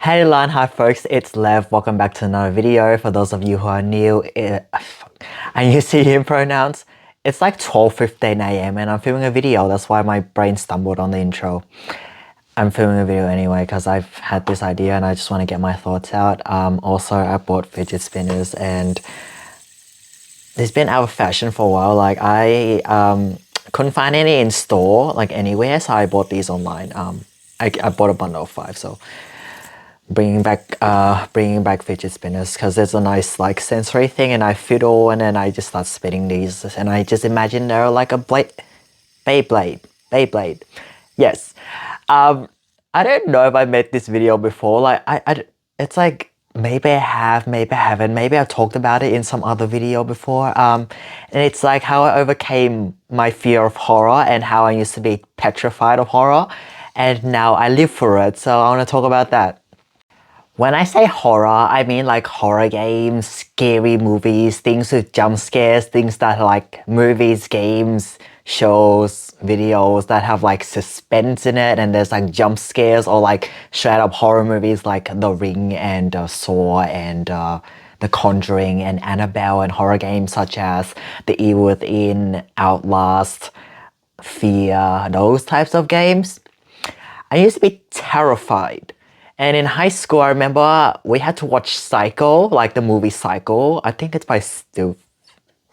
Hey hi folks, it's Lev. Welcome back to another video. For those of you who are new, and you see him pronouns, it's like 12:15 a.m. and I'm filming a video. That's why my brain stumbled on the intro. I'm filming a video anyway because I've had this idea and I just want to get my thoughts out. Also, I bought fidget spinners and it's been out of fashion for a while. Like I couldn't find any in store, like anywhere, so I bought these online. I bought a bundle of 5, so bringing back fidget spinners because there's a nice like sensory thing, and I fiddle and then I just start spinning these and I just imagine they're like a Beyblade. Yes. I don't know if I made this video before. Like it's like maybe I have, maybe I haven't, maybe I've talked about it in some other video before. And it's like how I overcame my fear of horror and how I used to be petrified of horror, and now I live for it. So I want to talk about that. When I say horror, I mean like horror games, scary movies, things with jump scares, things that are like movies, games, shows, videos that have like suspense in it and there's like jump scares, or like straight up horror movies like The Ring and Saw and The Conjuring and Annabelle, and horror games such as The Evil Within, Outlast, Fear, those types of games. I used to be terrified. And in high school, I remember we had to watch Psycho, like the movie Psycho. I think it's by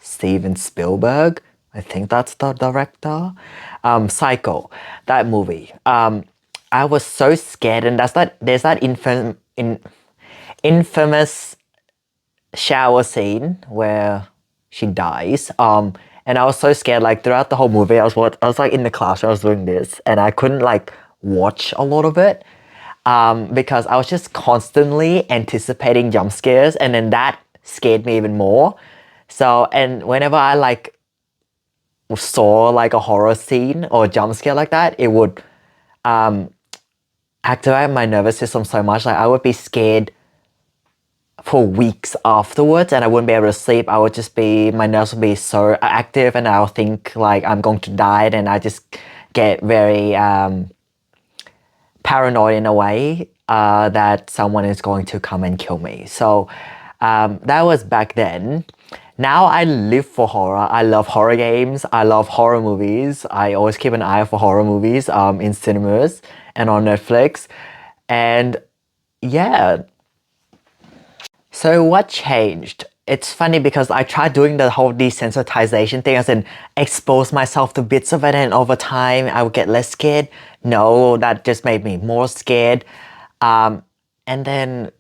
Steven Spielberg. I think that's the director. Psycho, that movie. I was so scared, and there's that infamous shower scene where she dies. And I was so scared. Like throughout the whole movie, I was like in the classroom, I was doing this, and I couldn't like watch a lot of it. Because I was just constantly anticipating jump scares, and then that scared me even more. So, and whenever I like saw like a horror scene or jump scare like that, it would activate my nervous system so much. Like I would be scared for weeks afterwards and I wouldn't be able to sleep. I would just be, my nerves would be so active and I'll think like I'm going to die, and I just get very paranoid in a way that someone is going to come and kill me. So that was back then. Now I live for horror. I love horror games. I love horror movies. I always keep an eye out for horror movies in cinemas and on Netflix. And yeah. So what changed? It's funny because I tried doing the whole desensitization thing, as in expose myself to bits of it, and over time I would get less scared. No, that just made me more scared. And then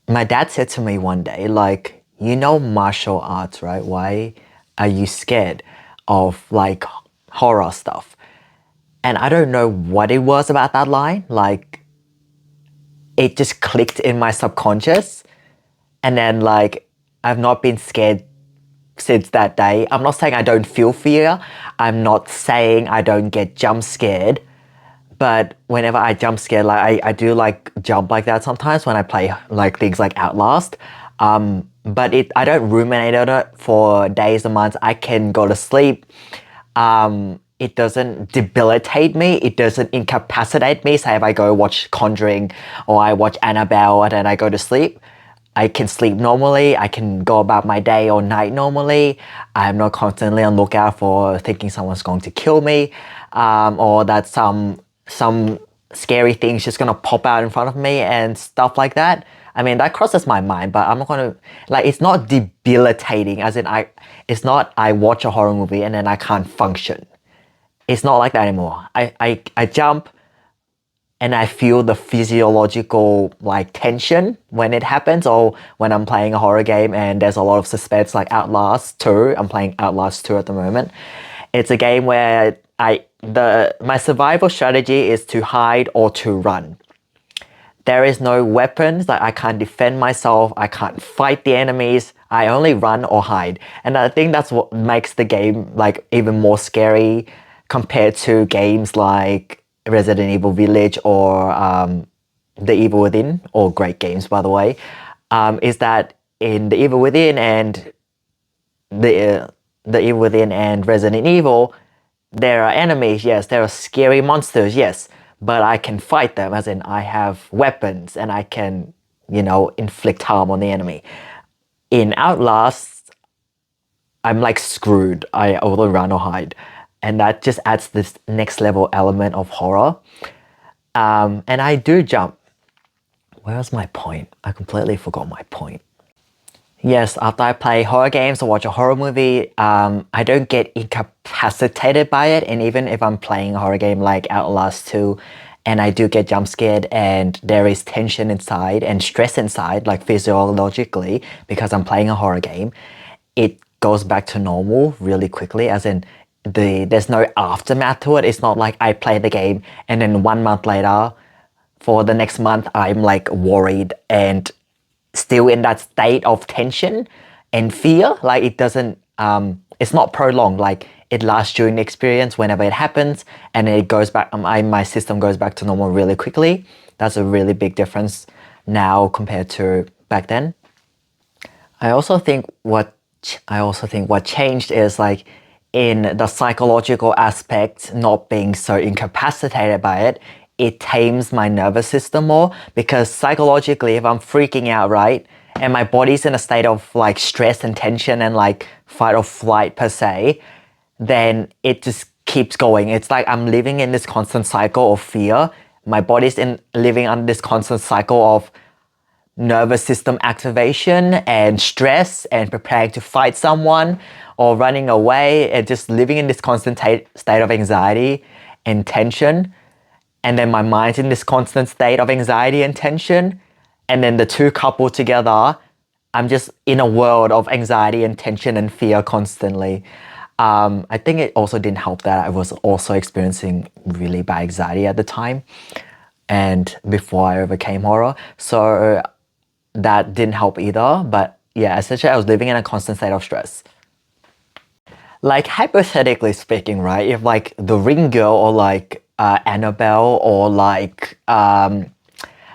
my dad said to me one day, like, you know martial arts, right? Why are you scared of like horror stuff? And I don't know what it was about that line. Like, it just clicked in my subconscious. And then like, I've not been scared since that day. I'm not saying I don't feel fear. I'm not saying I don't get jump scared. But whenever I jump scared, like I do like jump like that sometimes when I play like things like Outlast. But I don't ruminate on it for days or months. I can go to sleep. It doesn't debilitate me. It doesn't incapacitate me. Say if I go watch Conjuring or I watch Annabelle and then I go to sleep, I can sleep normally. I can go about my day or night normally. I'm not constantly on lookout for thinking someone's going to kill me, or that some scary thing's just gonna pop out in front of me and stuff like that. I mean, that crosses my mind, but I'm not gonna, like, it's not debilitating, as in it's not I watch a horror movie and then I can't function. It's not like that anymore. I jump and I feel the physiological like tension when it happens, or when I'm playing a horror game and there's a lot of suspense, like Outlast 2. I'm playing Outlast 2 at the moment. It's a game where my survival strategy is to hide or to run. There is no weapons, like I can't defend myself, I can't fight the enemies, I only run or hide. And I think that's what makes the game like even more scary compared to games like Resident Evil Village or The Evil Within, all great games by the way, is that in The Evil Within and the Evil Within and Resident Evil, there are enemies, yes, there are scary monsters, yes, but I can fight them, as in I have weapons and I can, inflict harm on the enemy. In Outlast, I'm like screwed. I only run or hide. And that just adds this next level element of horror. And I do jump. Where's my point? I completely forgot my point. Yes, after I play horror games or watch a horror movie, I don't get incapacitated by it. And even if I'm playing a horror game like Outlast 2, and I do get jump scared and there is tension inside and stress inside, like physiologically, because I'm playing a horror game, it goes back to normal really quickly, as in there's no aftermath to it. It's not like I play the game and then 1 month later, for the next month, I'm like worried and still in that state of tension and fear. Like it doesn't, it's not prolonged. Like it lasts during the experience whenever it happens, and then it goes back. My system goes back to normal really quickly. That's a really big difference now compared to back then. I also think what changed is like in the psychological aspect, not being so incapacitated by it, it tames my nervous system more, because psychologically, if I'm freaking out, right, and my body's in a state of like stress and tension and like fight or flight per se, then it just keeps going. It's like I'm living in this constant cycle of fear. My body's in living on this constant cycle of nervous system activation and stress and preparing to fight someone or running away and just living in this constant state of anxiety and tension. And then my mind's in this constant state of anxiety and tension. And then the two coupled together, I'm just in a world of anxiety and tension and fear constantly. I think it also didn't help that I was also experiencing really bad anxiety at the time and before I overcame horror. So that didn't help either. But yeah, essentially I was living in a constant state of stress. Like hypothetically speaking, right? If like the Ring Girl or like Annabelle or like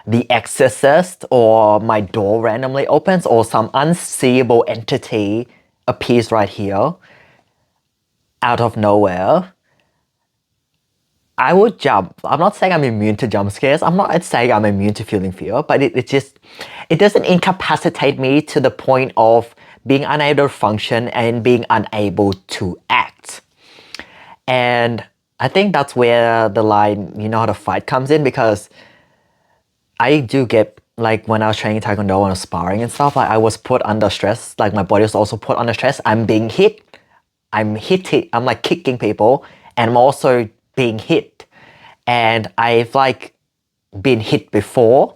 The Exorcist, or my door randomly opens, or some unseeable entity appears right here out of nowhere, I would jump. I'm not saying I'm immune to jump scares. I'm not saying I'm immune to feeling fear, but it doesn't incapacitate me to the point of being unable to function and being unable to act. And I think that's where the line, how the fight comes in, because I do get, like when I was training Taekwondo and I was sparring and stuff, like I was put under stress. Like my body was also put under stress. I'm being hit. I'm like kicking people, and I'm also being hit. And I've like been hit before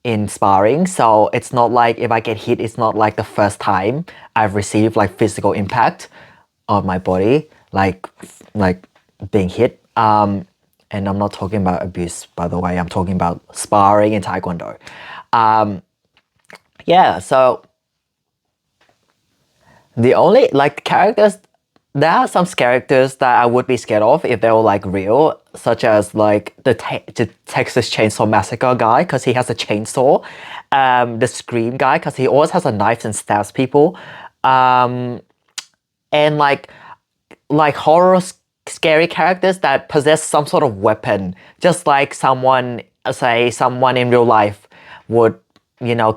in sparring. So it's not like if I get hit, it's not like the first time I've received like physical impact on my body, like being hit. And I'm not talking about abuse, by the way. I'm talking about sparring in Taekwondo. Yeah, so the only like characters, there are some characters that I would be scared of if they were like real, such as like the Texas Chainsaw Massacre guy, because he has a chainsaw. The Scream guy, because he always has a knife and stabs people. And like horror scary characters that possess some sort of weapon, just like someone in real life would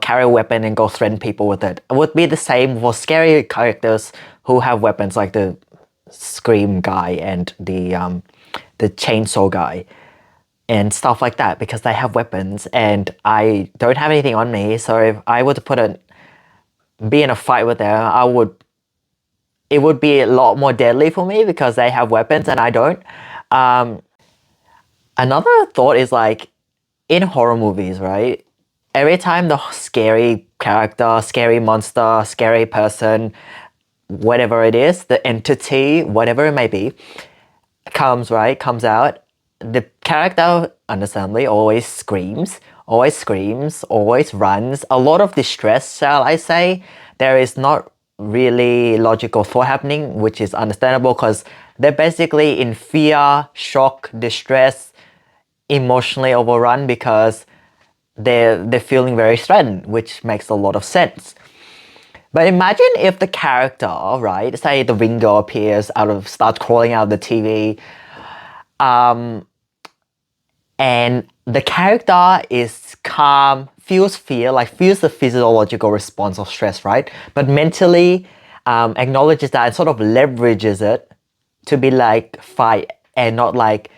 carry a weapon and go threaten people with it. It would be the same for scary characters who have weapons, like the Scream guy and the chainsaw guy and stuff like that, because they have weapons and I don't have anything on me. So if I were to be in a fight with them, it would be a lot more deadly for me because they have weapons and I don't. Another thought is like in horror movies, right? Every time the scary character, scary monster, scary person, whatever it is, the entity, whatever it may be, comes out, the character, understandably, always screams, always runs. A lot of distress, shall I say. There is not really logical thought happening, which is understandable because they're basically in fear, shock, distress, emotionally overrun because they're feeling very threatened, which makes a lot of sense. But imagine if the character, right, say the Ring Girl appears starts crawling out of the TV, and the character is calm, feels fear, like feels the physiological response of stress, right? But mentally acknowledges that and sort of leverages it to be like fight and not like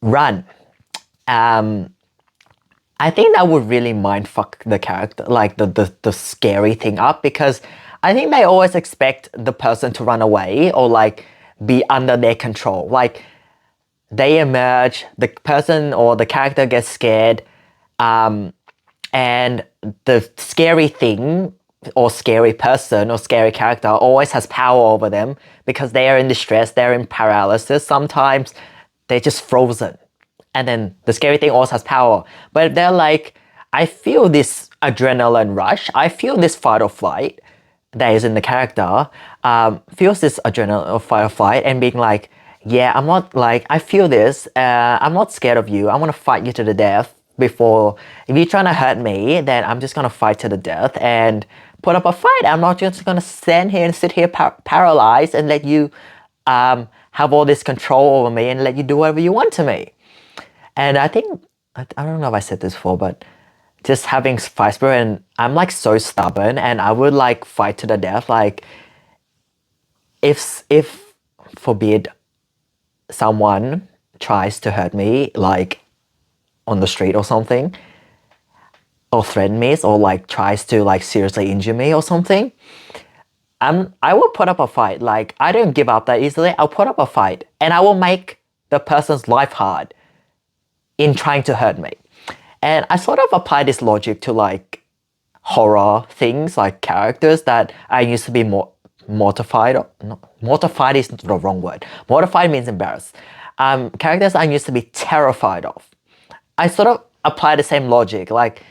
run. Um, I think that would really mindfuck the character, like the scary thing up, because I think they always expect the person to run away or like be under their control. Like they emerge, the person or the character gets scared, and the scary thing or scary person or scary character always has power over them because they are in distress, they're in paralysis. Sometimes they're just frozen. And then the scary thing also has power. But they're like, I feel this adrenaline rush, I feel this fight or flight that is in the character, feels this adrenaline or fight or flight and being like, yeah, I'm not like, I feel this, I'm not scared of you, I want to fight you to the death before, if you're trying to hurt me, then I'm just gonna fight to the death and put up a fight. I'm not just gonna stand here and sit here paralyzed and let you have all this control over me and let you do whatever you want to me. And I think, I don't know if I said this before, but just having fight spirit, and I'm like so stubborn and I would like fight to the death. Like if forbid someone tries to hurt me, like on the street or something, or threaten me, or like tries to like seriously injure me or something, I will put up a fight. Like I don't give up that easily. I'll put up a fight and I will make the person's life hard in trying to hurt me. And I sort of apply this logic to like horror things, like characters that I used to be more mortified. No, mortified is the wrong word. Mortified means embarrassed. Characters I used to be terrified of. I sort of apply the same logic. Like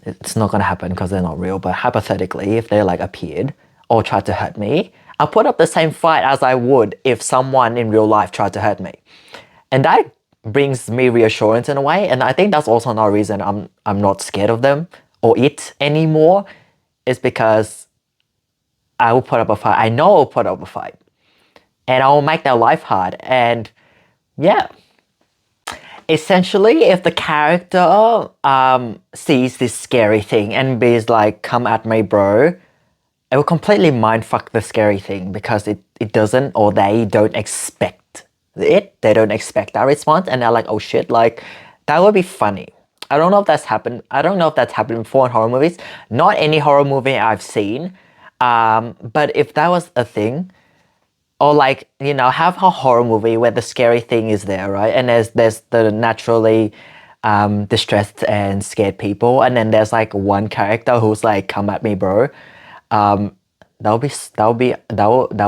it's not gonna happen because they're not real, but hypothetically, if they like appeared or tried to hurt me, I'll put up the same fight as I would if someone in real life tried to hurt me. And that brings me reassurance in a way, and I think that's also another reason I'm not scared of them or it anymore, is because I will put up a fight. I know I'll put up a fight, and I will make their life hard. And yeah, essentially, if the character sees this scary thing and is like, "Come at me, bro," it will completely mindfuck the scary thing because it doesn't, or they don't expect it. They don't expect that response, and they're like, "Oh shit!" Like that would be funny. I don't know if that's happened. I don't know if that's happened before in horror movies. Not any horror movie I've seen, but if that was a thing, or like have a horror movie where the scary thing is there, right? And there's the naturally distressed and scared people, and then there's like one character who's like, "Come at me, bro." That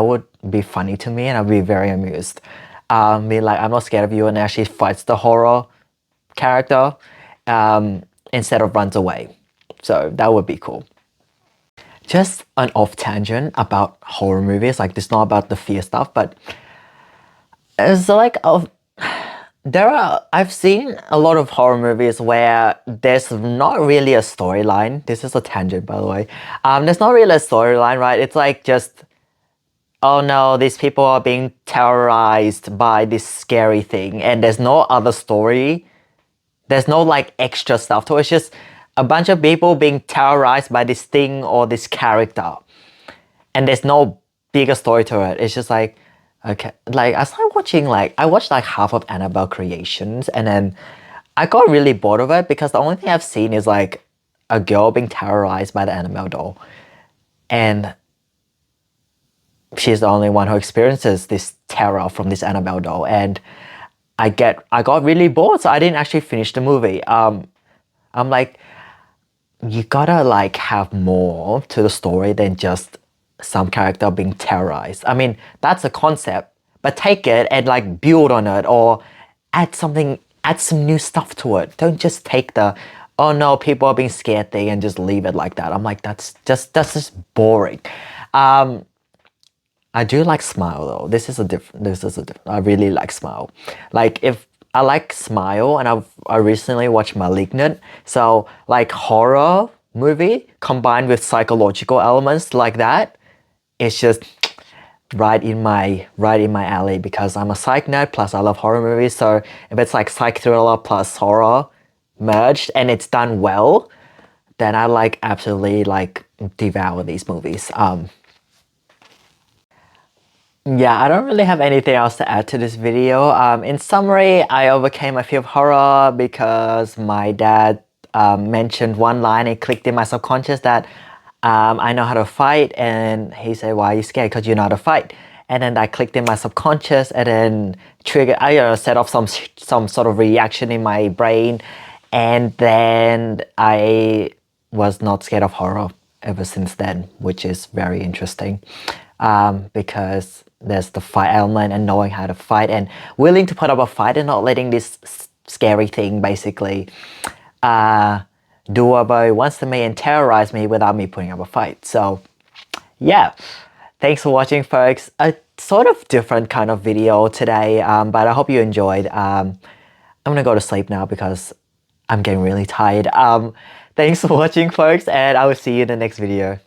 would be funny to me, and I'd be very amused. Be like, I'm not scared of you, and actually fights the horror character instead of runs away. So that would be cool. Just an off tangent about horror movies, like this, not about the fear stuff, but it's like I've seen a lot of horror movies where there's not really a storyline. This is a tangent, by the way. There's not really a storyline, right? It's like just, oh no, these people are being terrorized by this scary thing, and there's no other story. There's no like extra stuff to it. It's just a bunch of people being terrorized by this thing or this character, and there's no bigger story to it. It's just like, okay, like I started watching, like I watched like half of Annabelle Creations, and then I got really bored of it because the only thing I've seen is like a girl being terrorized by the Annabelle doll, and she's the only one who experiences this terror from this Annabelle doll, and I got really bored, so I didn't actually finish the movie. I'm like, you gotta like have more to the story than just some character being terrorized. I mean, that's a concept, but take it and like build on it, or add some new stuff to it. Don't just take the, oh no, people are being scared thing and just leave it like that. I'm like, that's just boring. I do like Smile though. This is a different. I really like Smile. Like if I like Smile, and I recently watched Malignant. So like horror movie combined with psychological elements like that, it's just right in my alley because I'm a psych nerd plus I love horror movies. So if it's like psych thriller plus horror merged and it's done well, then I like absolutely like devour these movies. Yeah, I don't really have anything else to add to this video. In summary, I overcame a fear of horror because my dad mentioned one line and clicked in my subconscious that I know how to fight, and he said, "Why are you scared? Because you know how to fight." And then I clicked in my subconscious, and then triggered. I set off some sort of reaction in my brain, and then I was not scared of horror ever since then, which is very interesting because there's the fight element and knowing how to fight and willing to put up a fight and not letting this scary thing basically do whatever it wants to me and terrorize me without me putting up a fight. So yeah, thanks for watching, folks. A sort of different kind of video today, but I hope you enjoyed. I'm gonna go to sleep now because I'm getting really tired. Thanks for watching, folks, and I will see you in the next video.